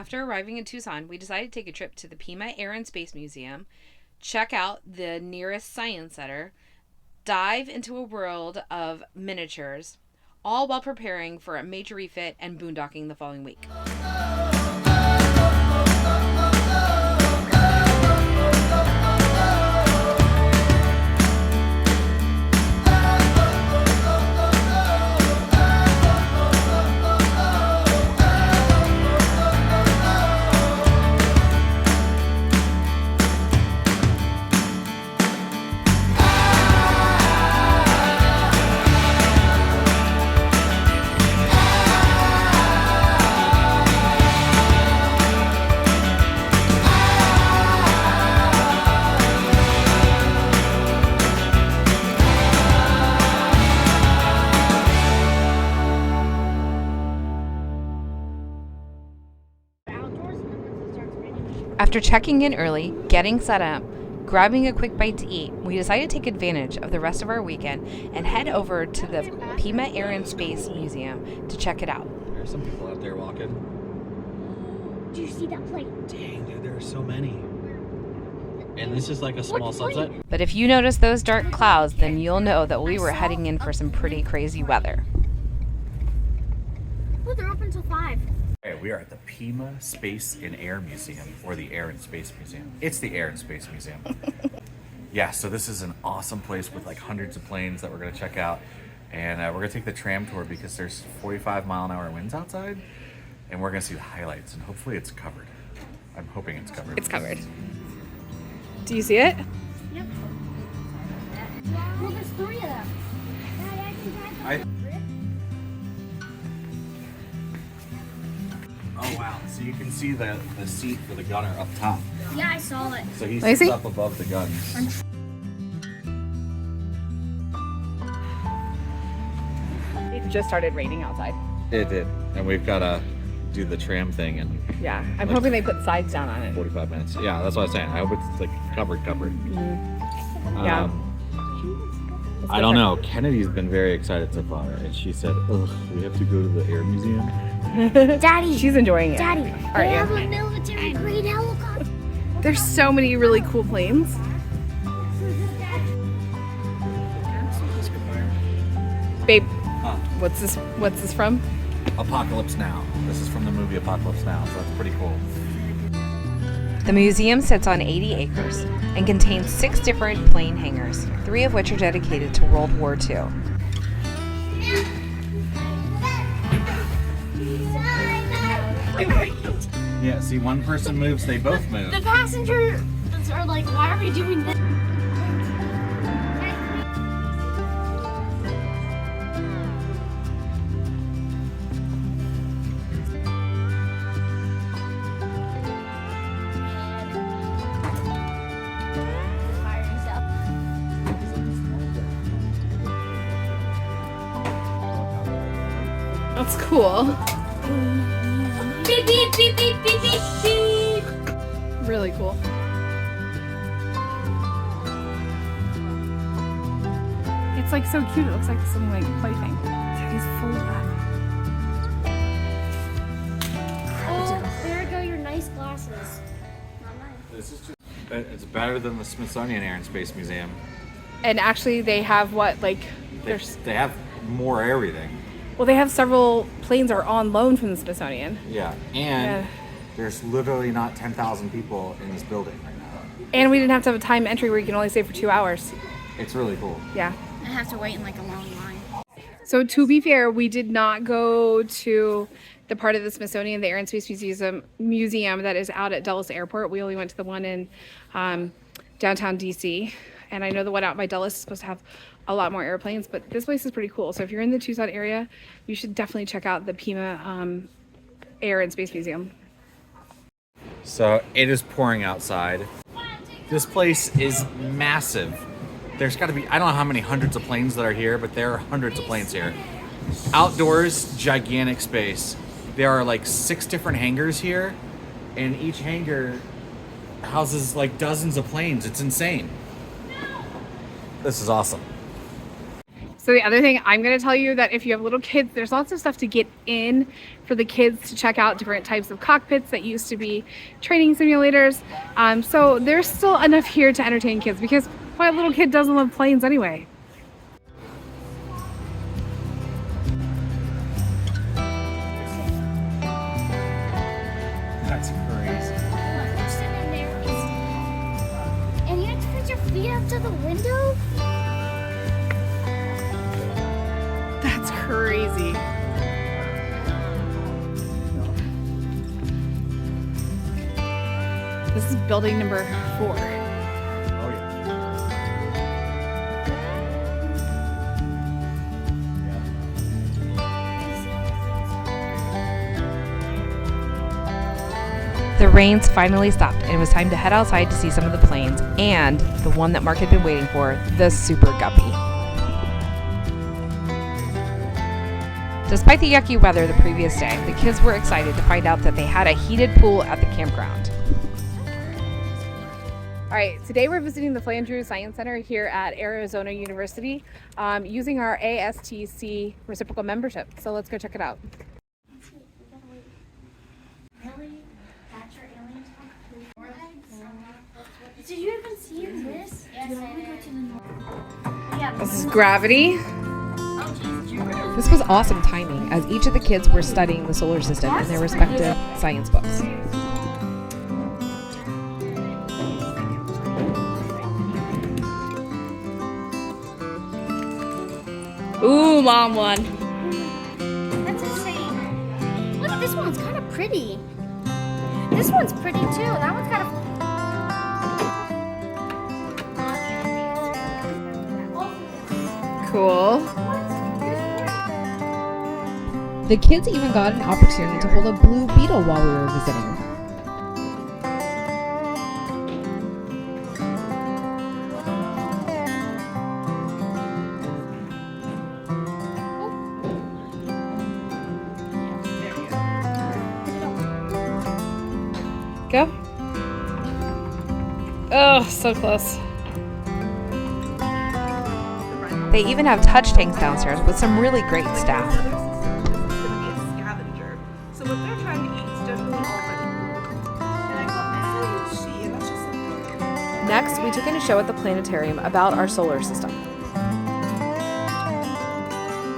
After arriving in Tucson, we decided to take a trip to the Pima Air and Space Museum, check out the nearest science center, dive into a world of miniatures, all while preparing for a major refit and boondocking the following week. After checking in early, getting set up, grabbing a quick bite to eat, we decided to take advantage of the rest of our weekend and head over to the Pima Air and Space Museum to check it out. There's some people out there walking. Do you see that plane? Dang, dude, there are so many. And this is like a small subset. But if you notice those dark clouds, then you'll know that we were heading in for some pretty crazy weather. Oh, they're open till 5. Okay, we are at the Pima Space and Air Museum, or the Air and Space Museum. It's the Air and Space Museum. Yeah, so this is an awesome place with like hundreds of planes that we're gonna check out. And we're gonna take the tram tour because there's 45-mile-an-hour winds outside. And we're gonna see the highlights, and hopefully it's covered. I'm hoping it's covered. It's covered. Do you see it? Yep. Well, there's 3 of them. Oh wow, so you can see the seat for the gunner up top. Yeah, I saw it. So he sits up above the guns. It just started raining outside. It did. And we've got to do the tram thing in Yeah, I'm hoping they put sides down on it. 45 minutes. Yeah, that's what I was saying. I hope it's like covered. Yeah. I don't know. Kennedy's been very excited so far, and she said, "Ugh, we have to go to the air museum." Daddy. She's enjoying it. Daddy, Aren't they have you? a military-grade helicopter. There's so many really cool planes. Babe, Huh. what's this from? Apocalypse Now. This is from the movie Apocalypse Now, so that's pretty cool. The museum sits on 80 acres and contains 6 different plane hangars, 3 of which are dedicated to World War II. Yeah, see, one person moves, they both move. The passengers are like, why are we doing this? That's cool. Beep, beep, beep, beep, beep, beep, beep. Really cool. It's like so cute. It looks like something like a plaything. He's full of that. Oh, there go your nice glasses. Not mine. This is just, it's better than the Smithsonian Air and Space Museum. And actually, they have what, like, They have more everything. well, they have several planes are on loan from the Smithsonian. Yeah, and Yeah. there's literally not 10,000 people in this building right now. And we didn't have to have a time entry where you can only stay for 2 hours. It's really cool. Yeah. I have to wait in like a long line. So to be fair, we did not go to the part of the Smithsonian, the Air and Space Museum that is out at Dulles Airport. We only went to the one in downtown DC. And I know the one out by Dulles is supposed to have a lot more airplanes, but this place is pretty cool. So if you're in the Tucson area, you should definitely check out the Pima Air and Space Museum. So it is pouring outside. This place is massive. There's got to be, I don't know how many hundreds of planes that are here, but there are hundreds of planes here. Outdoors, gigantic space. There are like 6 different hangars here, and each hangar houses like dozens of planes. It's insane. This is awesome. So the other thing I'm going to tell you that if you have little kids, there's lots of stuff to get in for the kids to check out different types of cockpits that used to be training simulators. So there's still enough here to entertain kids because what little kid doesn't love planes anyway? That's crazy. You're sitting there, and you have to put your feet up to the window? That's crazy. This is building number 4. Oh yeah. The rains finally stopped, and it was time to head outside to see some of the planes and the one that Mark had been waiting for, the Super Guppy. Despite the yucky weather the previous day, the kids were excited to find out that they had a heated pool at the campground. All right, today we're visiting the Flandeau Science Center here at Arizona University using our ASTC reciprocal membership. So let's go check it out. Really? That's your alien talk? Did you even see this? Yes, I did. Yeah, This is gravity. oh, geez. This was awesome timing, as each of the kids were studying the solar system in their respective science books. Ooh, mom won. That's insane. Look, this one's kind of pretty. This one's pretty too. That one's kind of. Cool. The kids even got an opportunity to hold a blue beetle while we were visiting. Go. Oh, so close. They even have touch tanks downstairs with some really great staff. This is going to be a scavenger. So what they're trying to eat is definitely already. And I got this little sheet, and that's just like. Next, we took in a show at the Planetarium about our solar system.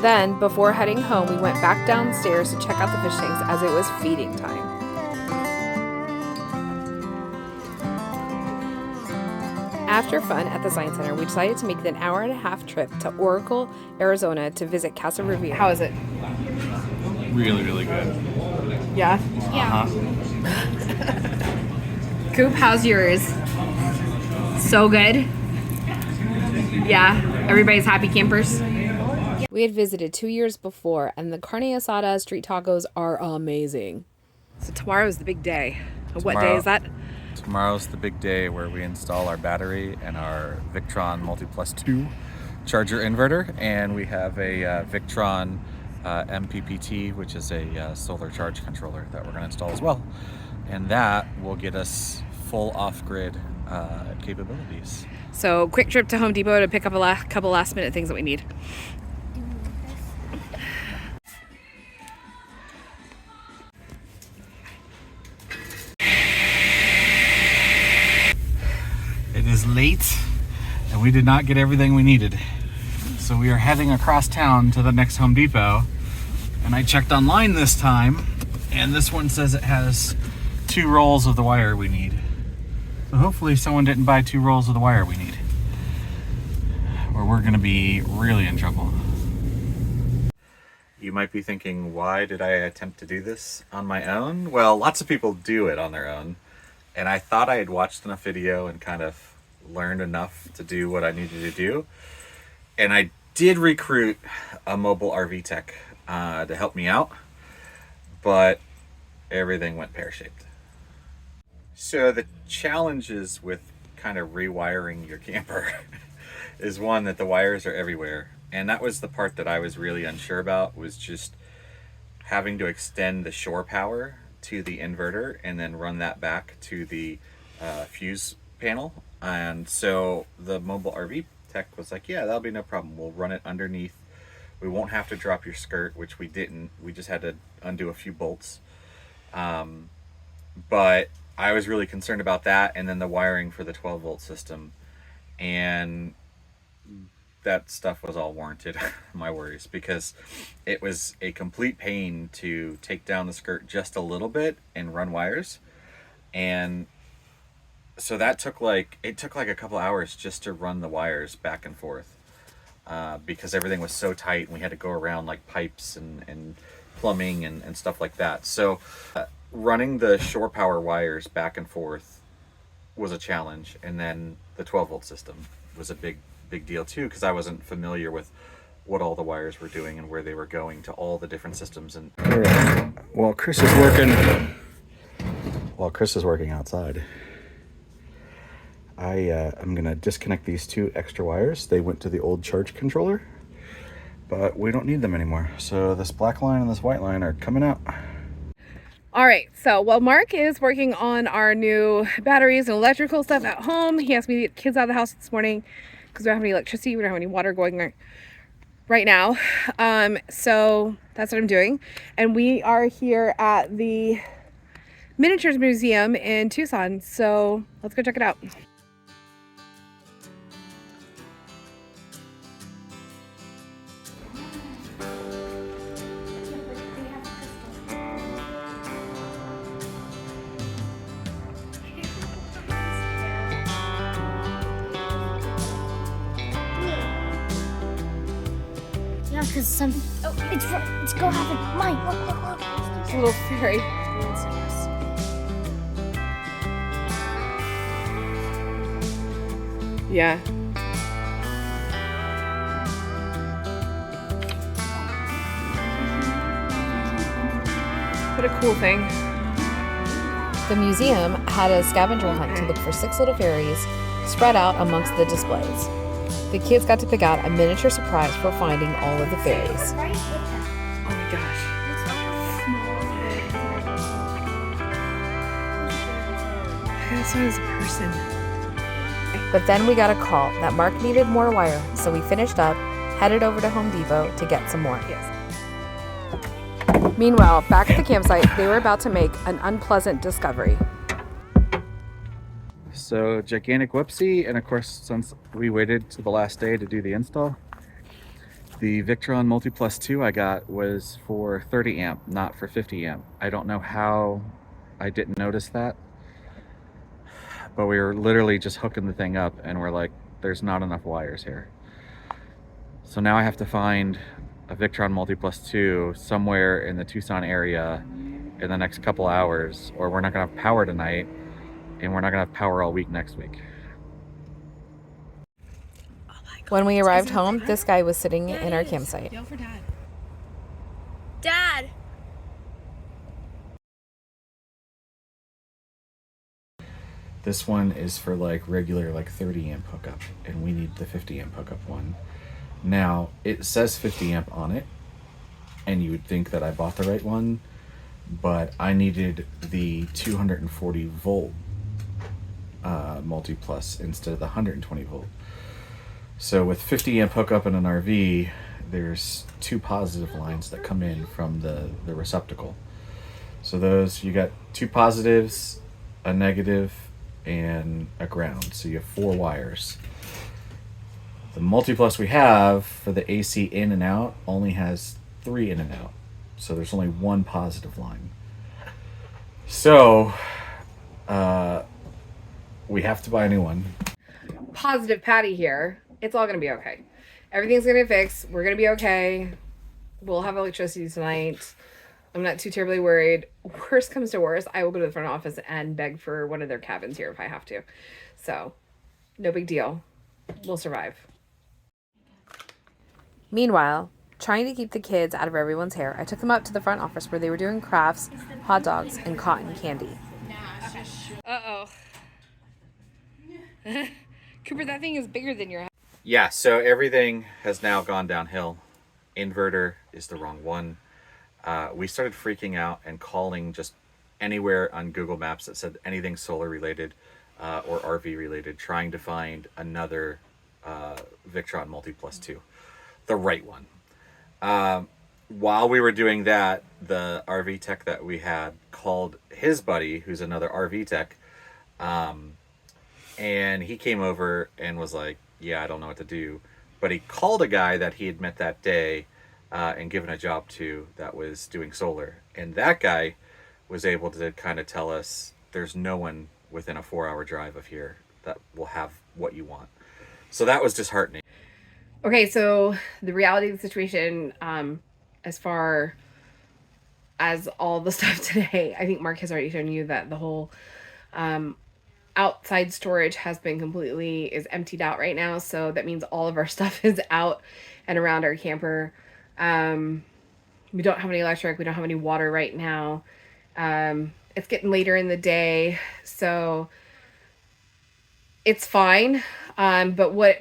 Then, before heading home, we went back downstairs to check out the fish tanks as it was feeding time. After fun at the Science Center, we decided to make the 1.5-hour trip to Oracle, Arizona to visit Casa Revere. How is it? Really, really good. Yeah. Yeah. Coop, how's yours? So good. Yeah. Everybody's happy campers. We had visited 2 years before, and the carne asada street tacos are amazing. So tomorrow's the big day. What day Tomorrow- is that? Tomorrow's the big day where we install our battery and our Victron Multiplus 2 charger inverter, and we have a Victron MPPT, which is a solar charge controller that we're going to install as well, and that will get us full off-grid capabilities. So quick trip to Home Depot to pick up a couple last minute things that we need. It is late, and we did not get everything we needed. So we are heading across town to the next Home Depot, and I checked online this time, and this one says it has 2 rolls of the wire we need. So hopefully someone didn't buy 2 rolls of the wire we need, or we're gonna be really in trouble. You might be thinking, why did I attempt to do this on my own? Well, lots of people do it on their own. And I thought I had watched enough video and kind of learned enough to do what I needed to do. And I did recruit a mobile RV tech to help me out, but everything went pear-shaped. So the challenges with kind of rewiring your camper is one, that the wires are everywhere. And that was the part that I was really unsure about, was just having to extend the shore power to the inverter and then run that back to the fuse panel. And so the mobile RV tech was like, yeah, that'll be no problem. We'll run it underneath. We won't have to drop your skirt, which we didn't. We just had to undo a few bolts. But I was really concerned about that, and then the wiring for the 12-volt system. And that stuff was all warranted, my worries, because it was a complete pain to take down the skirt just a little bit and run wires. And so that took like a couple hours just to run the wires back and forth, because everything was so tight and we had to go around like pipes and plumbing and stuff like that. So running the shore power wires back and forth was a challenge. And then the 12-volt system was a big deal too, because I wasn't familiar with what all the wires were doing and where they were going to all the different systems. And while Chris is working outside, I'm gonna disconnect these 2 extra wires. They went to the old charge controller, but we don't need them anymore. So this black line and this white line are coming out. All right, so while Mark is working on our new batteries and electrical stuff at home, he asked me to get the kids out of the house this morning because we don't have any electricity, we don't have any water going right now. So that's what I'm doing. And we are here at the Miniatures Museum in Tucson. So let's go check it out. Yeah, because some. Oh, it's go have it. Mine. Look. It's a little fairy. Yeah. What a cool thing. The museum had a scavenger hunt to look for 6 little fairies spread out amongst the displays. The kids got to pick out a miniature surprise for finding all of the fairies. Oh my gosh. This one is a person. But then we got a call that Mark needed more wire, so we finished up, headed over to Home Depot to get some more. Yes. Meanwhile, back at the campsite, they were about to make an unpleasant discovery. So gigantic whoopsie, and of course, since we waited to the last day to do the install, the Victron Multiplus 2 I got was for 30 amp, not for 50 amp. I don't know how I didn't notice that, but we were literally just hooking the thing up and we're like, there's not enough wires here. So now I have to find a Victron Multiplus 2 somewhere in the Tucson area in the next couple hours, or we're not gonna have power tonight, and we're not gonna have power all week next week. When we arrived home, this guy was sitting in our campsite. Yell for Dad. Dad. This one is for like regular like 30 amp hookup, and we need the 50 amp hookup one. Now it says 50 amp on it, and you would think that I bought the right one, but I needed the 240 volt Multiplus instead of the 120 volt. So with 50 amp hookup in an RV, there's 2 positive lines that come in from the receptacle. So those, you got 2 positives, a negative, and a ground. So you have 4 wires. The Multiplus we have for the AC in and out only has 3 in and out. So there's only 1 positive line. So we have to buy a new one. Positive Patty here. It's all gonna be okay. Everything's gonna get fixed. We're gonna be okay. We'll have electricity tonight. I'm not too terribly worried. Worst comes to worst, I will go to the front office and beg for one of their cabins here if I have to. So, no big deal. We'll survive. Meanwhile, trying to keep the kids out of everyone's hair, I took them up to the front office where they were doing crafts, hot dogs, and cotton candy. Uh-oh. Cooper, that thing is bigger than your head. Yeah, so everything has now gone downhill. Inverter is the wrong one. We started freaking out and calling just anywhere on Google Maps that said anything solar related or RV related, trying to find another Victron Multi Plus 2, the right one. While we were doing that, the RV tech that we had called his buddy, who's another RV tech, and he came over and was like, yeah, I don't know what to do. But he called a guy that he had met that day and given a job to that was doing solar. And that guy was able to kind of tell us there's no one within a 4-hour drive of here that will have what you want. So that was disheartening. Okay, so the reality of the situation, as far as all the stuff today, I think Mark has already shown you that the whole outside storage has been is emptied out right now. So that means all of our stuff is out and around our camper. We don't have any electric. We don't have any water right now. It's getting later in the day, so it's fine. But what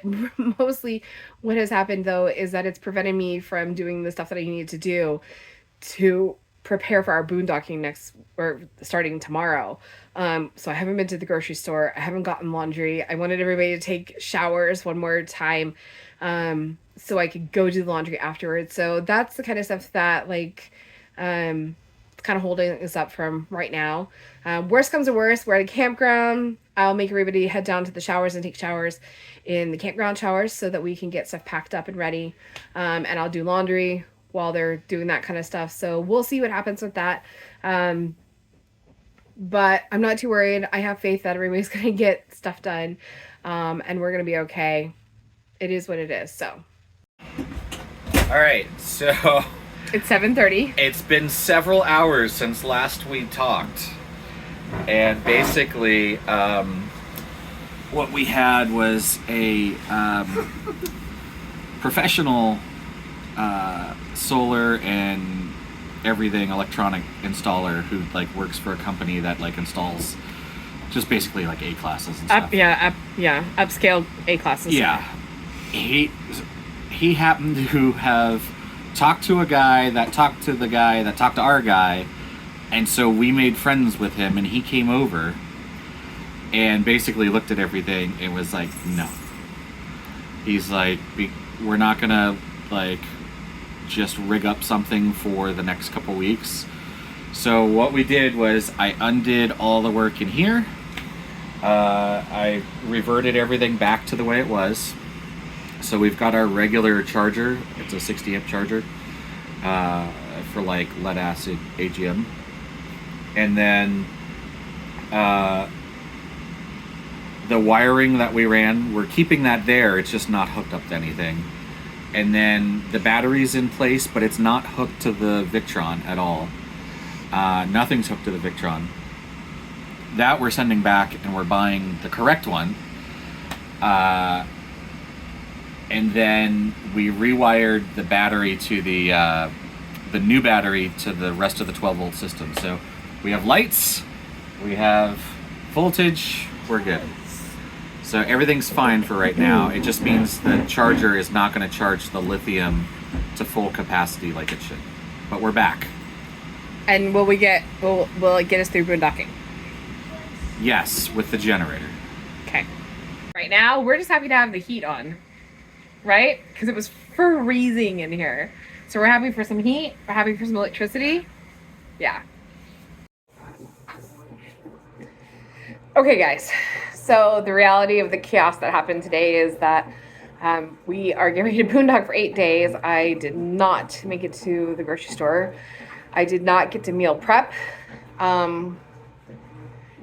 has happened though is that it's prevented me from doing the stuff that I need to do to prepare for our boondocking starting tomorrow. So I haven't been to the grocery store. I haven't gotten laundry. I wanted everybody to take showers one more time, so I could go do the laundry afterwards. So that's the kind of stuff that it's kind of holding us up from right now. Worst comes to worst, we're at a campground. I'll make everybody head down to the showers and take showers in the campground showers so that we can get stuff packed up and ready. And I'll do laundry while they're doing that kind of stuff. So we'll see what happens with that. But I'm not too worried. I have faith that everybody's going to get stuff done. And we're going to be okay. It is what it is. So. All right, so It's 7:30. it's been several hours since last we talked. And basically, what we had was a professional solar and everything electronic installer who works for a company that installs just basically A classes and stuff. Upscale A classes. Yeah, he happened to have talked to a guy that talked to the guy that talked to our guy, and so we made friends with him, and he came over and basically looked at everything and was like, no. He's like, we're not gonna just rig up something for the next couple weeks. So what we did was I undid all the work in here. I reverted everything back to the way it was. So we've got our regular charger. It's a 60 amp charger for lead acid AGM. And then the wiring that we ran, we're keeping that there. It's just not hooked up to anything. And then the battery's in place, but it's not hooked to the Victron at all. Nothing's hooked to the Victron. That we're sending back, and we're buying the correct one. And then we rewired the battery to the new battery to the rest of the 12 volt system. So we have lights, we have voltage, we're good. So everything's fine for right now. It just means the charger is not going to charge the lithium to full capacity like it should. But we're back. And will it get us through boondocking? Yes, with the generator. Okay. Right now, we're just happy to have the heat on, right? Because it was freezing in here. So we're happy for some heat. We're happy for some electricity. Yeah. Okay, guys. So the reality of the chaos that happened today is that we are getting ready to boondock for 8 days. I did not make it to the grocery store. I did not get to meal prep.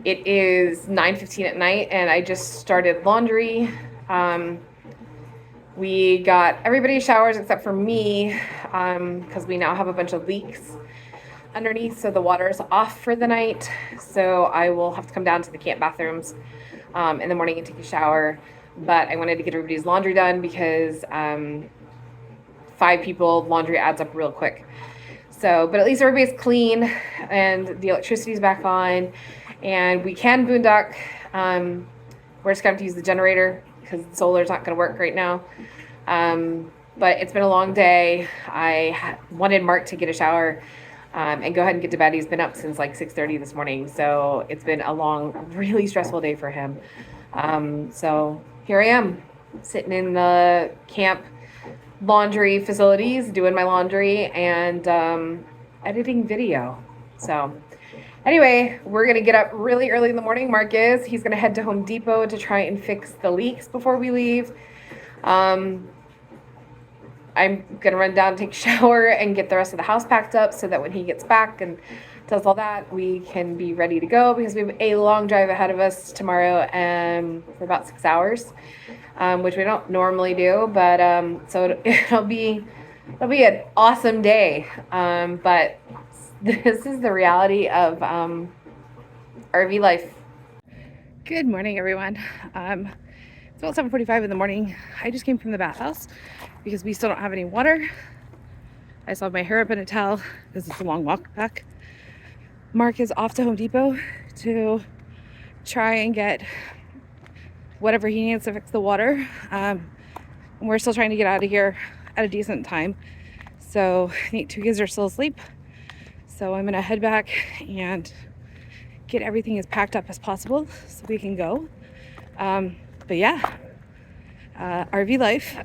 It is 9:15 at night, and I just started laundry. We got everybody's showers except for me, because we now have a bunch of leaks underneath, so the water is off for the night. So I will have to come down to the camp bathrooms in the morning and take a shower. But I wanted to get everybody's laundry done because 5 people, laundry adds up real quick. So, but at least everybody's clean and the electricity's back on, and we can boondock. We're just going to use the generator because the solar's not going to work right now. But it's been a long day. I wanted Mark to get a shower and go ahead and get to bed. He's been up since 6:30 this morning. So it's been a long, really stressful day for him. So here I am. sitting in the camp laundry facilities, doing my laundry and editing video. So anyway, we're gonna get up really early in the morning. Mark is. He's gonna head to Home Depot to try and fix the leaks before we leave. I'm gonna run down, take a shower, and get the rest of the house packed up so that when he gets back and does all that, we can be ready to go because we have a long drive ahead of us tomorrow for about 6 hours, which we don't normally do, but so it'll be an awesome day. But this is the reality of RV life. Good morning, everyone. It's about 7:45 in the morning. I just came from the bathhouse because we still don't have any water. I still have my hair up in a towel because it's a long walk back. Mark is off to Home Depot to try and get whatever he needs to fix the water. And we're still trying to get out of here at a decent time. So I think 2 kids are still asleep. So I'm gonna head back and get everything as packed up as possible so we can go. But yeah, RV life.